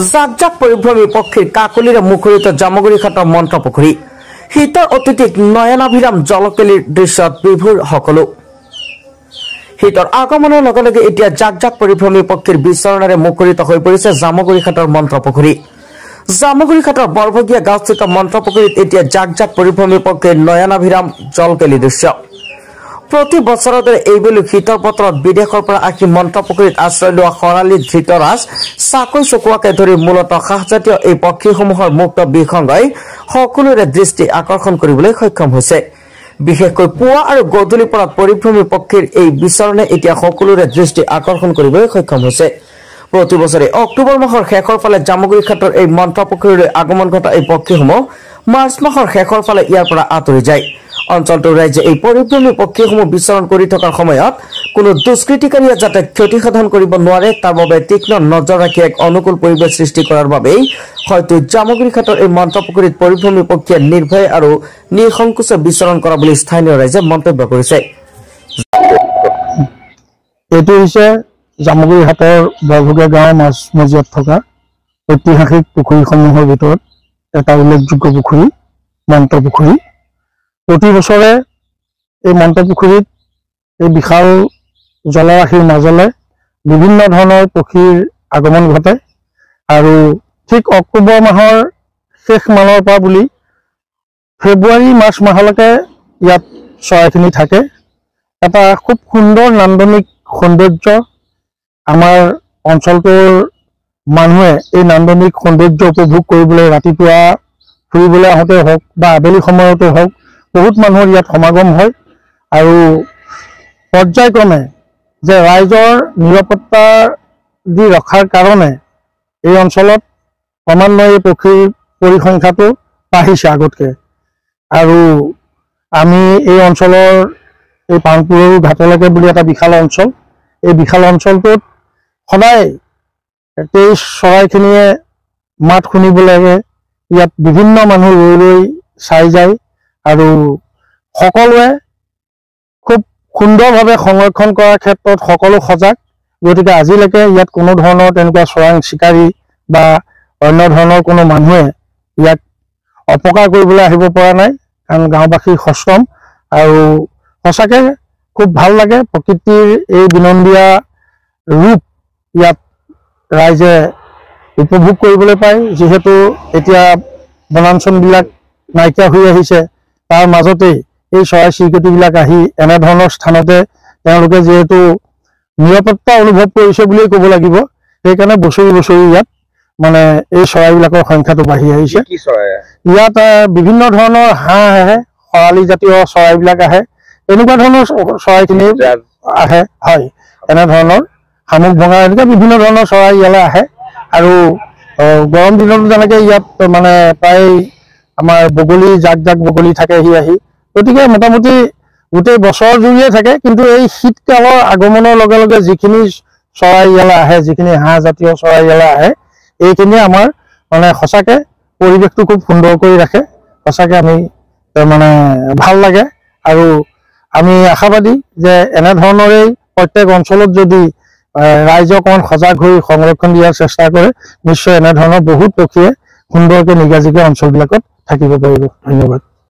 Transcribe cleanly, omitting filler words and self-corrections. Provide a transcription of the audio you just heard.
জাক পৰিভ্ৰমী পক্ষীৰ কাকলিৰে মুখৰিত জামুগুৰিঘাটৰ মন্ত্ৰপুখুৰী শীতৰ অতিথিক নয়নাভিৰাম জলকেলিৰ দৃশ্যত বিভোৰ সকলো। শীতৰ আগমনৰ লগে লগে এতিয়া জাক পৰিভ্ৰমী পক্ষীৰ বিচৰণেৰে মুখৰিত হৈ পৰিছে জামুগুৰিঘাটৰ মন্ত্ৰপুখুৰী। জামুগুৰিঘাটৰ বৰভগীয়া গাঁৱস্থিত মন্ত্ৰপুখুৰীত এতিয়া জাক পৰিভ্ৰমী পক্ষীৰ নয়নাভিৰাম জলকেলি দৃশ্য। প্ৰতি বছৰৰ দৰে এইবেলি শীতৰ বতৰত বিদেশৰ পৰা আহি মন্ত্ৰপুখুৰীত আশ্ৰয় লোৱা খৰালি ধৃতৰাজ চাকৈ চকুৱাকে ধৰি মূলতঃ হাঁহজাতীয় এই পক্ষীসমূহৰ মুক্ত বিহংগই সকলোৰে দৃষ্টি আকৰ্ষণ কৰিবলৈ সক্ষম হৈছে। বিশেষকৈ পুৱা আৰু গধূলি পৰত পৰিভ্ৰমী পক্ষীৰ এই বিচৰণে এতিয়া সকলোৰে দৃষ্টি আকৰ্ষণ কৰিবলৈ সক্ষম হৈছে। প্ৰতি বছৰে অক্টোবৰ মাহৰ শেষৰ ফালে জামুগুৰিঘাটৰ এই মন্ত্ৰপুখুৰীলৈ আগমন ঘটা এই পক্ষীসমূহ মাৰ্চ মাহৰ শেষৰ ফালে ইয়াৰ পৰা আঁতৰি যায়। অঞ্চলটোৰ ৰাইজে এই পৰিভ্ৰমী পক্ষীসমূহ বিচৰণ কৰি থকাৰ সময়ত কোনো দুষ্কৃতিকাৰীয়ে যাতে ক্ষতিসাধন কৰিব নোৱাৰে তাৰ বাবে তীক্ষ্ণ নজৰ ৰাখি এক অনুকূল পৰিৱেশ সৃষ্টি কৰাৰ বাবেই হয়তো জামুগুৰিঘাটৰ এই মন্ত্ৰপুখুৰীত পৰিভ্ৰমী পক্ষীয়ে নিৰ্ভয় আৰু নিসংকোচে বিচৰণ কৰা বুলি স্থানীয় ৰাইজে মন্তব্য কৰিছে। এইটো হৈছে জামুগুৰিঘাটৰ বৰভগীয়া গাঁৱৰ মাজমজিয়াত থকা ঐতিহাসিক পুখুৰীসমূহৰ ভিতৰত এটা উল্লেখযোগ্য পুখুৰী মন্ত্ৰপুখুৰী। প্ৰতি বছৰে এই মন্ত্ৰপুখুৰীত এই বিশাল জলৰাশিৰ মাজলৈ বিভিন্ন ধৰণৰ পক্ষীৰ আগমন ঘটে আৰু ঠিক অক্টোবৰ মাহৰ শেষ মানৰ পৰা বুলি ফেব্ৰুৱাৰী মাৰ্চ মাহলৈকে ইয়াত চৰাইখিনি থাকে। এটা খুব সুন্দৰ নান্দনিক সৌন্দৰ্য আমাৰ অঞ্চলটোৰ মানুহে এই নান্দনিক সৌন্দৰ্য উপভোগ কৰিবলৈ ৰাতিপুৱা ফুৰিবলৈ আহোঁতে হওক বা আবেলি সময়তে হওক বহুত মানুহৰ ইয়াত সমাগম হয় আৰু পৰ্যায়ক্ৰমে যে ৰাইজৰ নিৰাপত্তা দি ৰখাৰ কাৰণে এই অঞ্চলত ক্ৰমান্বয়ে পক্ষীৰ পৰিসংখ্যাটো বাঢ়িছে আগতকৈ। আৰু আমি এই অঞ্চলৰ এই পানপুৰৰ ঘাটলৈকে বুলি এটা বিশাল অঞ্চল, এই বিশাল অঞ্চলটোত সদায় এই চৰাইখিনিয়ে মাত শুনিবলৈ ইয়াত বিভিন্ন মানুহ ৰৈ চাই যায় আৰু সকলোৱে খুব সুন্দৰভাৱে সংৰক্ষণ কৰাৰ ক্ষেত্ৰত সকলো সজাগ। গতিকে আজিলৈকে ইয়াত কোনো ধৰণৰ তেনেকুৱা চোৰাং চিকাৰী বা অন্য ধৰণৰ কোনো মানুহে ইয়াক অপকাৰ কৰিবলৈ আহিব পৰা নাই, কাৰণ গাঁওবাসী সষ্টম আৰু সঁচাকে খুব ভাল লাগে। প্ৰকৃতিৰ এই বিনন্দীয়া ৰূপ ইয়াত ৰাইজে উপভোগ কৰিবলৈ পায়। যিহেতু এতিয়া বনাঞ্চলবিলাক নাইকিয়া হৈ আহিছে, তাৰ মাজতেই এই চৰাই চিৰিকটিবিলাক আহি এনেধৰণৰ স্থানতে তেওঁলোকে যিহেতু নিৰাপত্তা অনুভৱ কৰিছে বুলিয়েই ক'ব লাগিব, সেইকাৰণে বছৰি বছৰি ইয়াত মানে এই চৰাইবিলাকৰ সংখ্যাটো বাঢ়ি আহিছে। ইয়াত বিভিন্ন ধৰণৰ হাঁহ আহে, খৰালি জাতীয় চৰাইবিলাক আহে, এনেকুৱা ধৰণৰ চৰাইখিনি আহে। হয়, এনেধৰণৰ শামুক ভঙা এনেকুৱা বিভিন্ন ধৰণৰ চৰাই ইয়ালৈ আহে। আৰু গৰম দিনতো যেনেকৈ ইয়াত মানে প্ৰায় আমাৰ বগলী জাক বগলী থাকেহি আহি, গতিকে মোটামুটি গোটেই বছৰ জুৰিয়ে থাকে। কিন্তু এই শীতকালৰ আগমনৰ লগে লগে যিখিনি চৰাই ইয়ালৈ আহে, যিখিনি হাঁহ জাতীয় চৰাই ইয়ালৈ আহে, এইখিনিয়ে আমাৰ মানে সঁচাকৈ পৰিৱেশটো খুব সুন্দৰ কৰি ৰাখে। সঁচাকৈ আমি মানে ভাল লাগে আৰু আমি আশাবাদী যে এনেধৰণৰেই প্ৰত্যেক অঞ্চলত যদি ৰাইজে অকণমান সজাগ হৈ সংৰক্ষণ দিয়াৰ চেষ্টা কৰে, নিশ্চয় এনেধৰণৰ বহুত পক্ষীয়ে সুন্দৰকৈ নিগাজিকৈ অঞ্চলবিলাকত থাকিব পাৰিব। ধন্যবাদ।